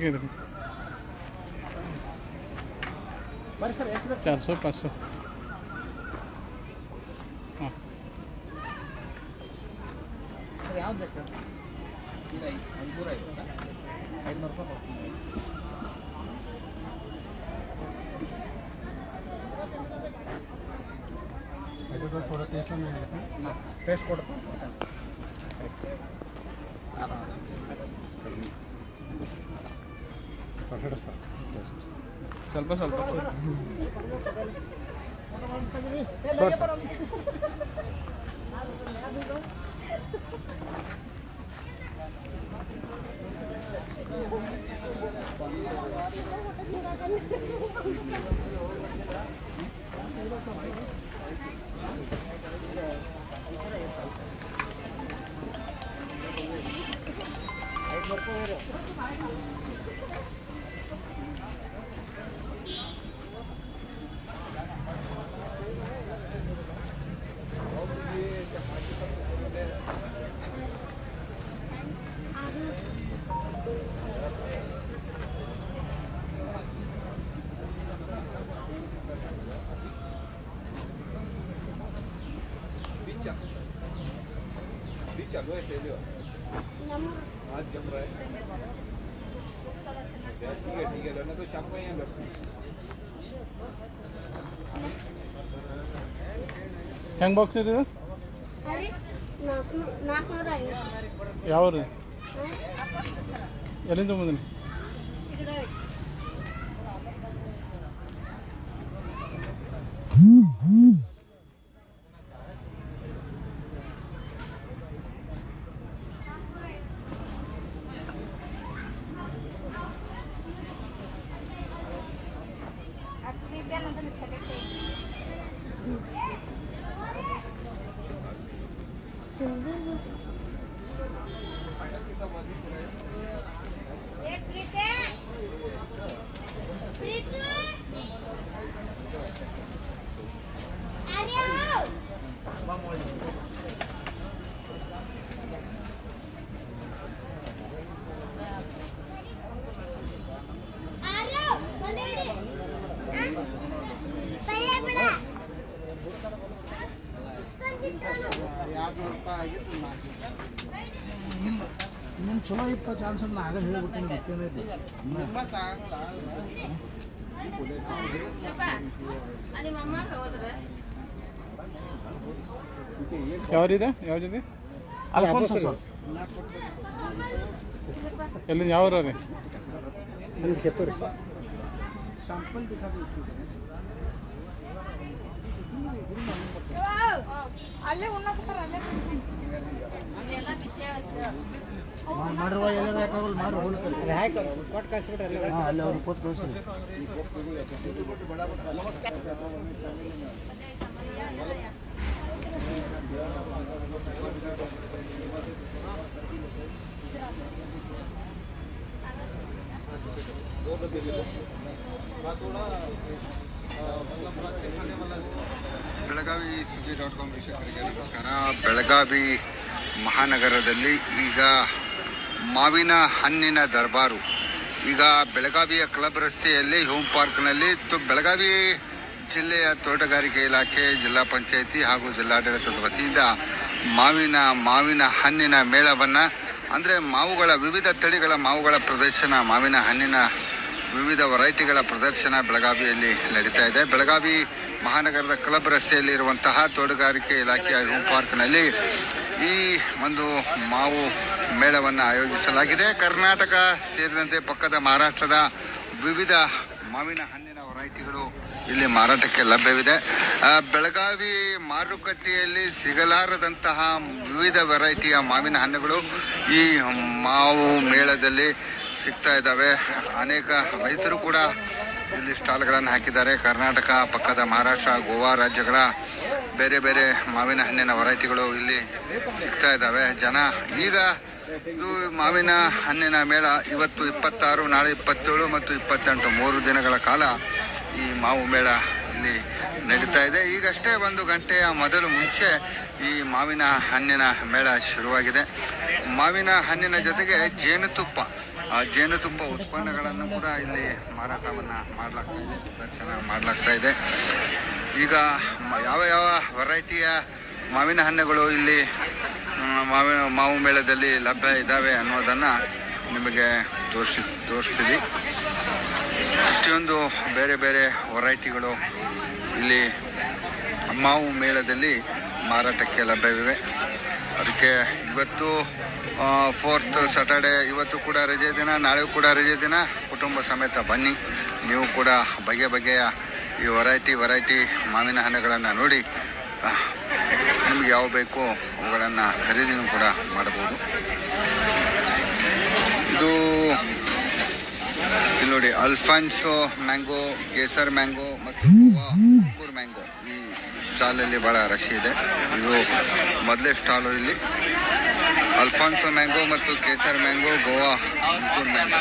400-500. ಹಾಂ ಸರ್ ಯಾವ್ದು ಬೇಕು? 550 500 ರೂಪಾಯಿ ಕೊಡ್ತೀನಿ. थोड़ा टेस्ट में ಟೇಸ್ಟ್ ಕೊಡ್ತಾ ಸ್ವಲ್ಪ ಸ್ವಲ್ಪ चालू है सेलियो आज जम रहा है ठीक है लेना तो शाम को यहाँ बैठो ಹೆಂಗೆ ಬಾಕ್ಸ್ ಇದೆ ಯಾವ ಎಲ್ಲಿಂದ ತೊಗೊಂಬಂದಿನಿ ನೀನು ಚಲೋ ಇಪ್ಪ ಚಾನ್ಸ್ ನಾ ಆಗ ಹೇಳ್ಬಿಟ್ಟು ಗೊತ್ತೇನೆ ಯಾವ್ದಿದೆ ಯಾವ್ದಿದೆ ಅಲ್ಫೋನ್ಸೋ ಸರ್ ಎಲ್ಲಿಂದ ಯಾವ ರೀ ಅಲ್ಲಿ ಕೆತ್ತೂರಿ ಸ್ಯಾಂಪಲ್ ದಿಖಾ ಅಲ್ಲೇ ಉಣ್ಣಾಕತ್ತಾರ ಅಲ್ಲೇ ಅದೆಲ್ಲ ಬಿಚ್ಚೆ ಮಾಡಿರುವ ಎಲ್ಲ ಯಾಕಾಗಲ್ಲ ಮಾಡಿ ಹೋಗ್ತಾರೆ ಹಾಕಿ ಕೊಟ್ಟು ಕಳಿಸ್ಬಿಟ್ರೆ ಹಾಂ ಅಲ್ಲಿ ಅವ್ರು ಕೊಟ್ಟು ಕಳಿಸ್ರಿ ಬೆಳಗಾವಿ suji.com ವೀಕ್ಷಕರಿಗೆ ನಮಸ್ಕಾರ. ಬೆಳಗಾವಿ ಮಹಾನಗರದಲ್ಲಿ ಈಗ ಮಾವಿನ ಹಣ್ಣಿನ ದರ್ಬಾರು. ಈಗ ಬೆಳಗಾವಿಯ ಕ್ಲಬ್ ರಸ್ತೆಯಲ್ಲಿ ಹೋಮ್ ಪಾರ್ಕ್ನಲ್ಲಿ ಬೆಳಗಾವಿ ಜಿಲ್ಲೆಯ ತೋಟಗಾರಿಕೆ ಇಲಾಖೆ, ಜಿಲ್ಲಾ ಪಂಚಾಯಿತಿ ಹಾಗೂ ಜಿಲ್ಲಾಡಳಿತದ ವತಿಯಿಂದ ಮಾವಿನ ಹಣ್ಣಿನ ಮೇಳವನ್ನು, ಅಂದರೆ ಮಾವುಗಳ ವಿವಿಧ ತಳಿಗಳ ಮಾವುಗಳ ಪ್ರದರ್ಶನ, ಮಾವಿನ ಹಣ್ಣಿನ ವಿವಿಧ ವೆರೈಟಿಗಳ ಪ್ರದರ್ಶನ ಬೆಳಗಾವಿಯಲ್ಲಿ ನಡೀತಾ ಇದೆ. ಬೆಳಗಾವಿ ಮಹಾನಗರದ ಕ್ಲಬ್ ರಸ್ತೆಯಲ್ಲಿ ಇರುವಂತಹ ತೋಟಗಾರಿಕೆ ಇಲಾಖೆಯ ಹೋಮ್ ಪಾರ್ಕ್ನಲ್ಲಿ ಈ ಒಂದು ಮಾವು ಮೇಳವನ್ನು ಆಯೋಜಿಸಲಾಗಿದೆ. ಕರ್ನಾಟಕ ಸೇರಿದಂತೆ ಪಕ್ಕದ ಮಹಾರಾಷ್ಟ್ರದ ವಿವಿಧ ಮಾವಿನ ಹಣ್ಣಿನ ವೆರೈಟಿಗಳು ಇಲ್ಲಿ ಮಾರಾಟಕ್ಕೆ ಲಭ್ಯವಿದೆ. ಬೆಳಗಾವಿ ಮಾರುಕಟ್ಟೆಯಲ್ಲಿ ಸಿಗಲಾರದಂತಹ ವಿವಿಧ ವೆರೈಟಿಯ ಮಾವಿನ ಹಣ್ಣುಗಳು ಈ ಮಾವು ಮೇಳದಲ್ಲಿ ಸಿಗ್ತಾ ಇದ್ದಾವೆ. ಅನೇಕ ರೈತರು ಕೂಡ ಇಲ್ಲಿ ಸ್ಟಾಲ್ಗಳನ್ನು ಹಾಕಿದ್ದಾರೆ. ಕರ್ನಾಟಕ ಪಕ್ಕದ ಮಹಾರಾಷ್ಟ್ರ, ಗೋವಾ ರಾಜ್ಯಗಳ ಬೇರೆ ಬೇರೆ ಮಾವಿನ ಹಣ್ಣಿನ ವೆರೈಟಿಗಳು ಇಲ್ಲಿ ಸಿಗ್ತಾ ಇದ್ದಾವೆ. ಜನ ಈಗ ಇದು ಮಾವಿನ ಹಣ್ಣಿನ ಮೇಳ ಇವತ್ತು 26, ನಾಳೆ 27 ಮತ್ತು 28 3 ದಿನಗಳ ಕಾಲ ಈ ಮಾವು ಮೇಳ ಇಲ್ಲಿ ನಡೀತಾ ಇದೆ. ಈಗಷ್ಟೇ 1 ಗಂಟೆಯ ಮುಂಚೆ ಈ ಮಾವಿನ ಹಣ್ಣಿನ ಮೇಳ ಶುರುವಾಗಿದೆ. ಮಾವಿನ ಹಣ್ಣಿನ ಜೊತೆಗೆ ಜೇನುತುಪ್ಪ, ಜೇನುತುಪ್ಪ ಉತ್ಪನ್ನಗಳನ್ನು ಕೂಡ ಇಲ್ಲಿ ಮಾರಾಟವನ್ನು ಮಾಡಲಾಗ್ತಾ ಇದೆ, ಪ್ರದರ್ಶನ ಮಾಡಲಾಗ್ತಾ ಇದೆ. ಈಗ ಯಾವ ಯಾವ ವೆರೈಟಿಯ ಮಾವಿನ ಹಣ್ಣುಗಳು ಇಲ್ಲಿ ಮಾವು ಮೇಳದಲ್ಲಿ ಲಭ್ಯ ಇದ್ದಾವೆ ಅನ್ನೋದನ್ನು ನಿಮಗೆ ತೋರಿಸ್ತೀವಿ. ಇಷ್ಟೊಂದು ಬೇರೆ ಬೇರೆ ವೆರೈಟಿಗಳು ಇಲ್ಲಿ ಮಾವು ಮೇಳದಲ್ಲಿ ಮಾರಾಟಕ್ಕೆ ಲಭ್ಯವಿವೆ. ಅದಕ್ಕೆ ಇವತ್ತು 4th ಸ್ಯಾಟರ್ಡೆ, ಇವತ್ತು ಕೂಡ ರಜೆ ದಿನ, ನಾಳೆ ಕೂಡ ರಜೆ ದಿನ. ಕುಟುಂಬ ಸಮೇತ ಬನ್ನಿ. ನೀವು ಕೂಡ ಬಗೆ ಬಗೆಯ ಈ ವೆರೈಟಿ ಮಾವಿನ ಹಣ್ಣುಗಳನ್ನು ನೋಡಿ ನಿಮ್ಗೆ ಯಾವ ಬೇಕೋ ಅವುಗಳನ್ನು ಖರೀದಿನೂ ಕೂಡ ಮಾಡಬಹುದು. ಇದು ಇಲ್ಲಿ ನೋಡಿ, ಅಲ್ಫಾನ್ಸೋ ಮ್ಯಾಂಗೋ, ಕೇಸರ್ ಮ್ಯಾಂಗೋ ಮತ್ತು ಗೋವಾ ಅಂಕೂರ್ ಮ್ಯಾಂಗೋ ಈ ಸ್ಟಾಲಲ್ಲಿ ಭಾಳ ರಶ್ ಇದೆ. ಇದು ಮೊದಲೇ ಸ್ಟಾಲು. ಇಲ್ಲಿ ಅಲ್ಫಾನ್ಸೋ ಮ್ಯಾಂಗೋ ಮತ್ತು Kesar mango, Goa Ankur mango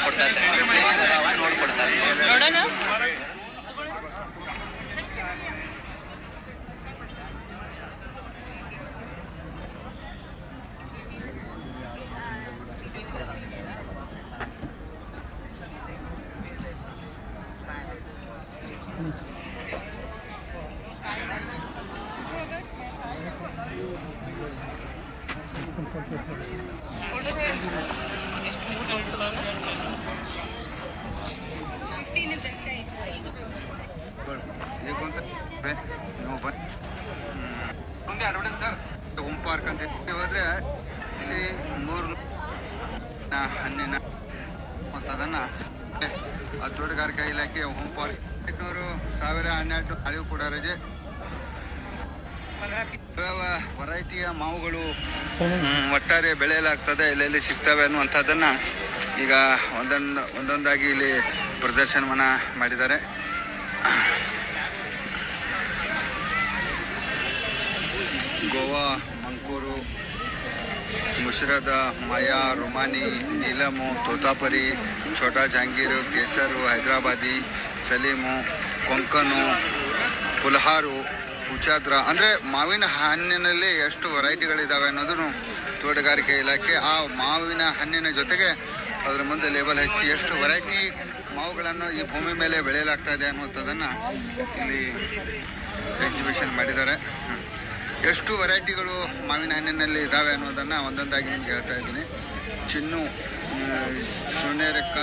home park ಅಂತ ಹೋದ್ರೆ ಇಲ್ಲಿ 3 ಹಣ್ಣಿನ ಅದನ್ನು ತೋಟಗಾರಿಕಾ ಇಲಾಖೆ ಹೋಮ್ ಪಾರ್ಕ್ 2012 ಅಳಿವು ಕೂಡ ರಜೆ. ವೆರೈಟಿಯ ಮಾವುಗಳು ಒಟ್ಟಾರೆ ಬೆಳೆಯಲಾಗ್ತದೆ, ಎಲ್ಲೆಲ್ಲಿ ಸಿಗ್ತವೆ ಅನ್ನುವಂಥದ್ದನ್ನ ಈಗ ಒಂದೊಂದಾಗಿ ಇಲ್ಲಿ ಪ್ರದರ್ಶನವನ್ನ ಮಾಡಿದ್ದಾರೆ. ಗೋವಾ ಮಂಕೂರು, ಮುಷಿರದ, ಮಾಯಾ, ರುಮಾನಿ, ನೀಲಮು, ತೋತಾಪರಿ, ಛೋಟಾ ಜಹಾಂಗೀರು, ಕೇಸರು, ಹೈದರಾಬಾದಿ, ಸಲೀಮು, ಕೊಂಕನು, ಕುಲ್ಹಾರು, ಕುಚಾದ್ರ. ಅಂದರೆ ಮಾವಿನ ಹಣ್ಣಿನಲ್ಲಿ ಎಷ್ಟು ವೆರೈಟಿಗಳಿದ್ದಾವೆ ಅನ್ನೋದನ್ನು ತೋಟಗಾರಿಕೆ ಇಲಾಖೆ ಆ ಮಾವಿನ ಹಣ್ಣಿನ ಜೊತೆಗೆ ಅದರ ಮುಂದೆ ಲೇಬಲ್ ಹಚ್ಚಿ ಎಷ್ಟು ವೆರೈಟಿ ಮಾವುಗಳನ್ನು ಈ ಭೂಮಿ ಮೇಲೆ ಬೆಳೆಯಲಾಗ್ತಾ ಇದೆ ಅನ್ನುವಂಥದ್ದನ್ನು ಇಲ್ಲಿ ಎಕ್ಸಿಬಿಷನ್ ಮಾಡಿದ್ದಾರೆ. ಎಷ್ಟು ವೆರೈಟಿಗಳು ಮಾವಿನ ಹಣ್ಣಿನಲ್ಲಿ ಇದ್ದಾವೆ ಅನ್ನೋದನ್ನು ಒಂದೊಂದಾಗಿ ನಿಮ್ಗೆ ಹೇಳ್ತಾ ಇದ್ದೀನಿ. ಚಿನ್ನು, ಶೂನ್ಯರೆಕ್ಕ,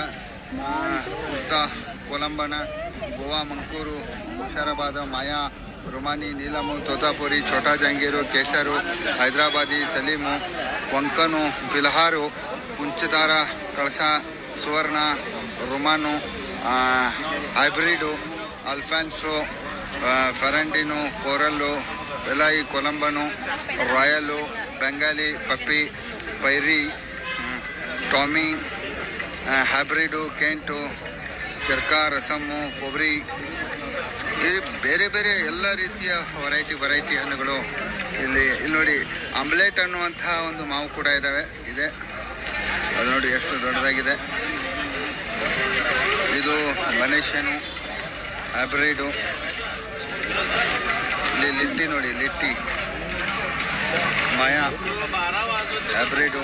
ಕುರ್ತಾ, ಕೊಲಂಬನ, ಗೋವಾ ಮಂಕೂರು, ಮುಷಾರಾಬಾದ, ಮಾಯಾ, ರುಮಾನಿ, ನೀಲಮು, ತೋತಾಪುರಿ, ಛೋಟಾ ಜಹಾಂಗೀರು, ಕೇಸರು, ಹೈದರಾಬಾದಿ, ಸಲೀಮು, ಕೊಂಕನು, ಬಿಲ್ಹಾರು, ಕುಂಚದಾರ, ಕಳಸ, ಸುವರ್ಣ, ರುಮಾನು, ಹೈಬ್ರಿಡು, ಅಲ್ಫಾನ್ಸೋ, ಫೆರಂಡಿನು, ಕೋರಲ್ಲು, ವೆಲಾಯಿ, ಕೊಲಂಬನು, ರಾಯಲು, ಬೆಂಗಾಲಿ, ಪಪ್ಪಿ, ಪೈರಿ, ಟಾಮಿ, ಹೈಬ್ರಿಡು, ಕೆಂಟು, ಚರ್ಕಾ, ರಸಮ್ಮು, ಕೊಬ್ಬರಿ, ಈ ಬೇರೆ ಬೇರೆ ಎಲ್ಲ ರೀತಿಯ ವೆರೈಟಿ ಹಣ್ಣುಗಳು ಇಲ್ಲಿ ನೋಡಿ. ಆಮ್ಲೆಟ್ ಅನ್ನುವಂತಹ ಒಂದು ಮಾವು ಕೂಡ ಇದೆ. ಅದು ನೋಡಿ ಎಷ್ಟು ದೊಡ್ಡದಾಗಿದೆ. ಇದು ಗಣೇಶನು, ಹೈಬ್ರಿಡು. ಇಲ್ಲಿ ಲಿಟ್ಟಿ ನೋಡಿ, ಲಿಟ್ಟಿ, ಮಾಯಾ, ಹೈಬ್ರಿಡು.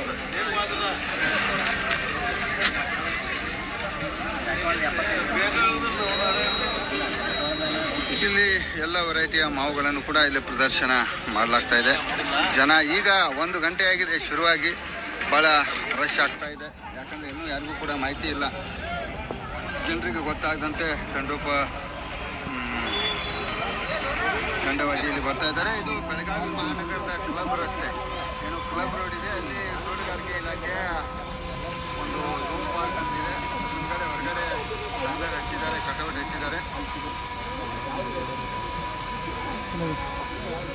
ಇಲ್ಲಿ ಎಲ್ಲ ವೆರೈಟಿಯ ಮಾವುಗಳನ್ನು ಕೂಡ ಇಲ್ಲಿ ಪ್ರದರ್ಶನ ಮಾಡಲಾಗ್ತಾ ಇದೆ. ಜನ ಈಗ 1 ಗಂಟೆ ಆಗಿದೆ ಶುರುವಾಗಿ, ಭಾಳ ರಶ್ ಆಗ್ತಾ ಇದೆ. ಯಾಕಂದರೆ ಇನ್ನೂ ಯಾರಿಗೂ ಕೂಡ ಮಾಹಿತಿ ಇಲ್ಲ. ಜನರಿಗೆ ಗೊತ್ತಾಗದಂತೆ ತಂಡವಾದಿಯಲ್ಲಿ ಬರ್ತಾ ಇದ್ದಾರೆ. ಇದು ಬೆಳಗಾವಿ ಮಹಾನಗರದ ಕ್ಲಬ್ ರಸ್ತೆ, ಏನು ಕ್ಲಬ್ ರೋಡ್ ಇದೆ, ಅಲ್ಲಿ ತೋಟಗಾರಿಕೆ ಇಲಾಖೆಯ ಒಂದು ಹೋಮ್ ಪಾರ್ಕ್ ಅಂತಿದೆ. ಹೊರಗಡೆ ಬ್ಯಾನರ್ ಹಚ್ಚಿದ್ದಾರೆ, ಕಟೌಟ್ ಹಚ್ಚಿದ್ದಾರೆ. ನೋಡಿ ಹೊರಗಡೆ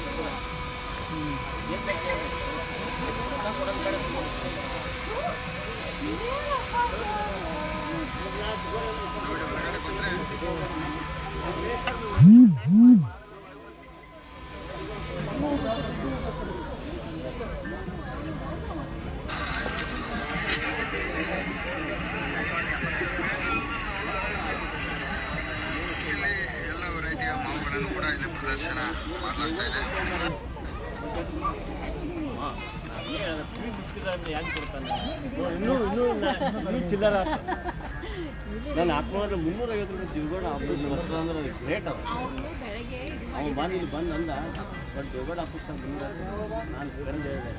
ಬಂದ್ರೆ ಎಲ್ಲ ವೆರೈಟಿಯ ಮಾವುಗಳನ್ನು ಕೂಡ ಇಲ್ಲಿ ಪ್ರದರ್ಶನ ಮಾಡಲಾಗ್ತಾ ಇದೆ. ಯಾಕೆ ಕೊಡ್ತಾನೆ ಇನ್ನೂ ಚಿಲ್ಲರ ನಾನು 400 350 ರೂಪಾಯಿ ದೇವಗೌಡ ಆಫೀಸ್ ಬರ್ತಾರ ಅಂದ್ರೆ ಗ್ರೇಟ್ ಅವ ಅವ್ನು ಬಂದು ಇಲ್ಲಿ ಬಂದು ಅಂದ ಬಟ್ ದೇವಗೌಡ ಆಫೀಸ್ ಬಂದ ನಾನು ಕರೆಂಟ್ ಹೇಳಿದೆ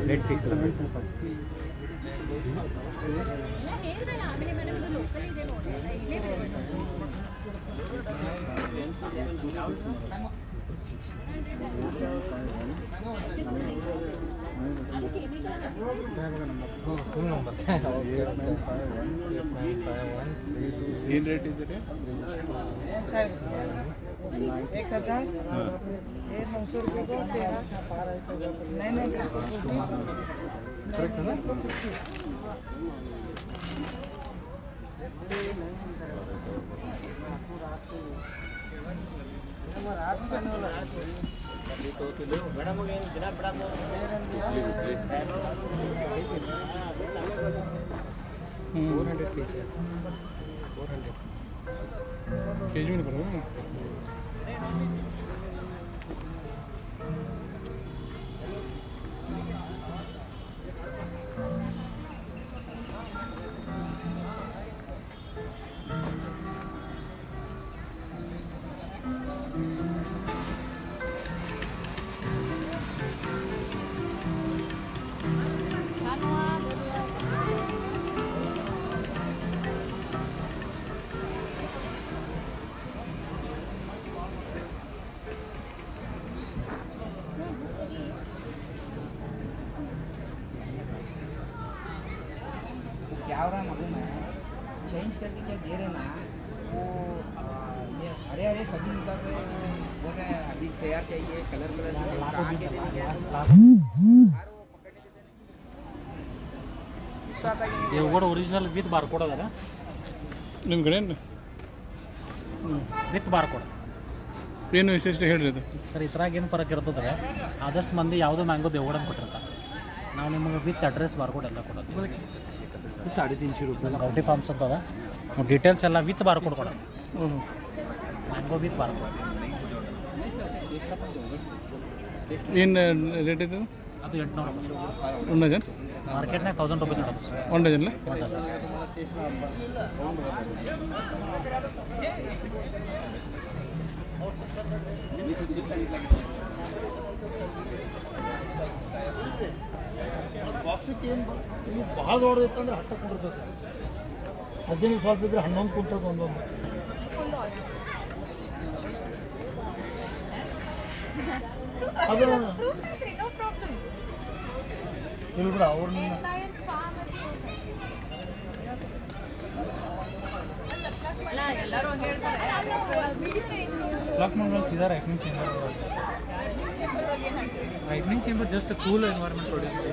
ರೇಟ್ ಫಿಕ್ಸ್ ಏನು ರೇಟ್ ಇದೆ ರೀ? 1000 ये 900 रुपये को 13 नहीं ಕೆಜಿ ಮೇಲೆ ಬರೋದು क्या हो रहा है मालूम है चेंज करके क्या दे रहे ना वो ये हरे हरे सब्जी निकाल रहे हैं बोल रहे हैं अभी तैयार चाहिए colour Deve Gowda original with barcode ಅದ ನಿಮ್ಮ ಕಡೆ ಏನು ವಿತ್ ಬಾರ್ಕೋಡ್ ಏನು ವಿಶೇಷ ಹೇಳ್ರಿ ಅದು ಸರ್ ಇದ್ರಾಗ ಏನು ಫರಕ್ ಇರ್ತದ್ರೆ ಆದಷ್ಟು ಮಂದಿ ಯಾವುದೋ ಮ್ಯಾಂಗೋ ದೇವಗೌಡ ಕೊಟ್ಟಿರ್ತಾರೆ ನಾವು ನಿಮಗೆ ವಿತ್ ಅಡ್ರೆಸ್ ಬಾರ್ಕೋಡ್ ಎಲ್ಲ ಕೊಡೋದು 350 रुपये ಗೌಟಿ ಫಾರ್ಮ್ಸ್ ಅಂತ ಅದ ಡೀಟೇಲ್ಸ್ ಎಲ್ಲ ವಿತ್ ಬಾರ್ಕೋಡ್ ಕೊಡೋದು ಓಹೋ ಮ್ಯಾಂಗೋ ವಿತ್ ಬಾರ್ಕೋಡ್ ಏನು ರೇಟ್ ಇದೆ ಅದು 800 ರೂಪಾಯಿ ಒಂದು ಡಜನ್ ಮಾರ್ಕೆಟ್ನಾಗ 1000 ರೂಪಾಯಿ ನೋಡೋದು ಸರ್ ಒಂದು ಡಜನ್ಲೆ ಬಾಕ್ಸಿಗೆ ಏನು ಇಲ್ಲಿ ಭಾಳ ದೊಡ್ಡದಿತ್ತು ಅಂದ್ರೆ 10 ಕೊಡ್ತೈತೆ 15 ಸ್ವಲ್ಪ ಇದ್ರೆ 11 ಕೊಡ್ತದೆ ಒಂದೊಂದು ಅದು no problem. ಇಲ್ಲ ಬಿಡ ಅವ್ರನ್ನ Lion farm ಅಲ್ಲ ಎಲ್ಲರೂ ಹೇಳ್ತಾರೆ ಲಾಕ್ ಮಾಡಲು ಸೀದಾ ರೈಟ್ನಿಂಗ್ chamber just cool environment produce ಮಾಡಿ